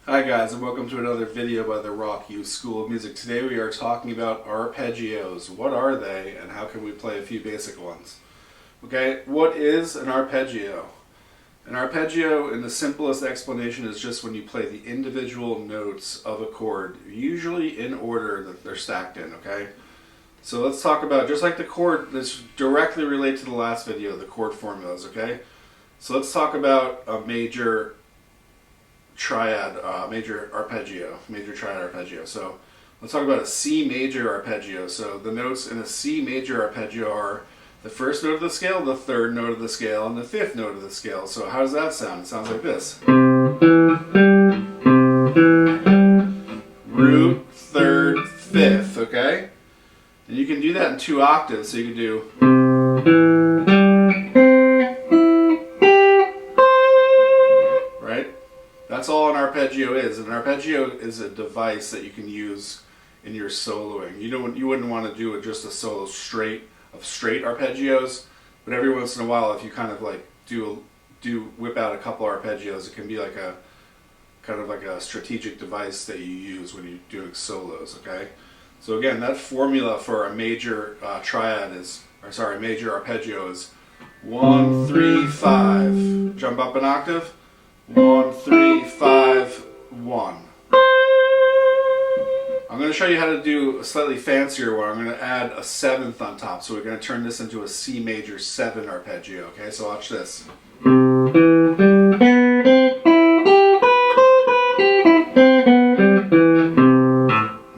Hi guys, and welcome to another video by the Rock Youth School of Music. Today we are talking about arpeggios. What are they and how can we play a few basic ones? Okay, what is an arpeggio? An arpeggio, in the simplest explanation, is just when you play the individual notes of a chord, usually in order that they're stacked in, okay? So let's talk about, just like the chord, this directly relates to the last video, the chord formulas, okay? So let's talk about a major triad, major triad arpeggio. So let's talk about a C major arpeggio. So the notes in a C major arpeggio are the first note of the scale, the third note of the scale, and the fifth note of the scale. So how does that sound? It sounds like this. Root, third, fifth, okay? And you can do that in 2 octaves. So you can do, that's all an arpeggio is. An arpeggio is a device that you can use in your soloing. You wouldn't want to do just a solo straight arpeggios, but every once in a while, if you kind of like whip out a couple arpeggios, it can be like a kind of like a strategic device that you use when you're doing solos. Okay, so again, that formula for a major major arpeggio is 1, 3, 5. Jump up an octave. 1, 3, 5, 1. I'm going to show you how to do a slightly fancier one. I'm going to add a 7th on top. So we're going to turn this into a C major 7 arpeggio. Okay, so watch this. And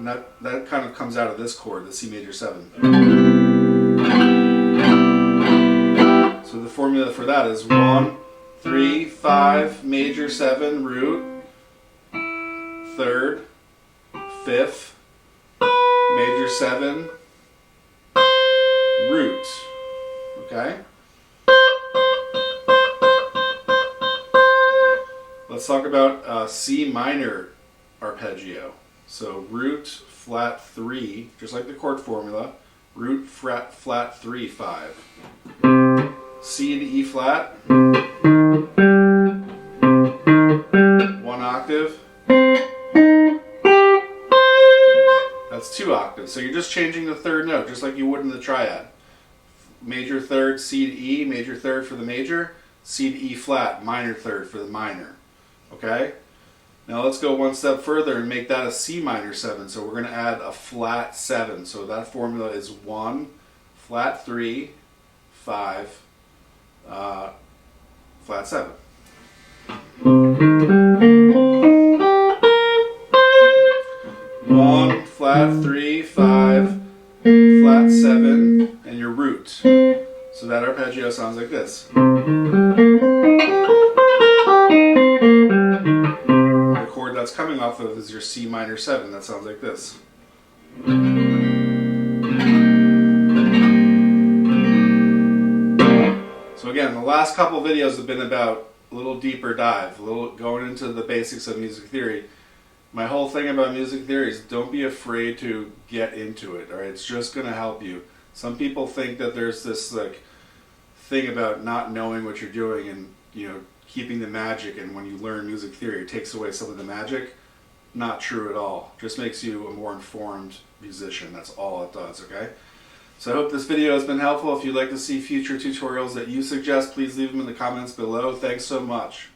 that kind of comes out of this chord, the C major 7. So the formula for that is 1, 3, 5, major 7, root, third, fifth, major 7, root. Okay? Let's talk about C minor arpeggio. So root, flat 3, just like the chord formula, root, flat 3, 5. C to E flat. 1 octave. That's 2 octaves. So you're just changing the third note, just like you would in the triad. Major third, C to E, major third for the major, C to E flat, minor third for the minor. Okay? Now let's go one step further and make that a C minor 7. So we're going to add a flat 7. So that formula is 1, flat 3, 5, flat 7. One, flat 3, 5, flat 7, and your root. So that arpeggio sounds like this. The chord that's coming off of is your C minor 7. That sounds like this. So again, the last couple videos have been about a little deeper dive, a little going into the basics of music theory. My whole thing about music theory is don't be afraid to get into it. All right, it's just going to help you. Some people think that there's this like thing about not knowing what you're doing and keeping the magic. And when you learn music theory, it takes away some of the magic. Not true at all. Just makes you a more informed musician. That's all it does. Okay. So I hope this video has been helpful. If you'd like to see future tutorials that you suggest, please leave them in the comments below. Thanks so much.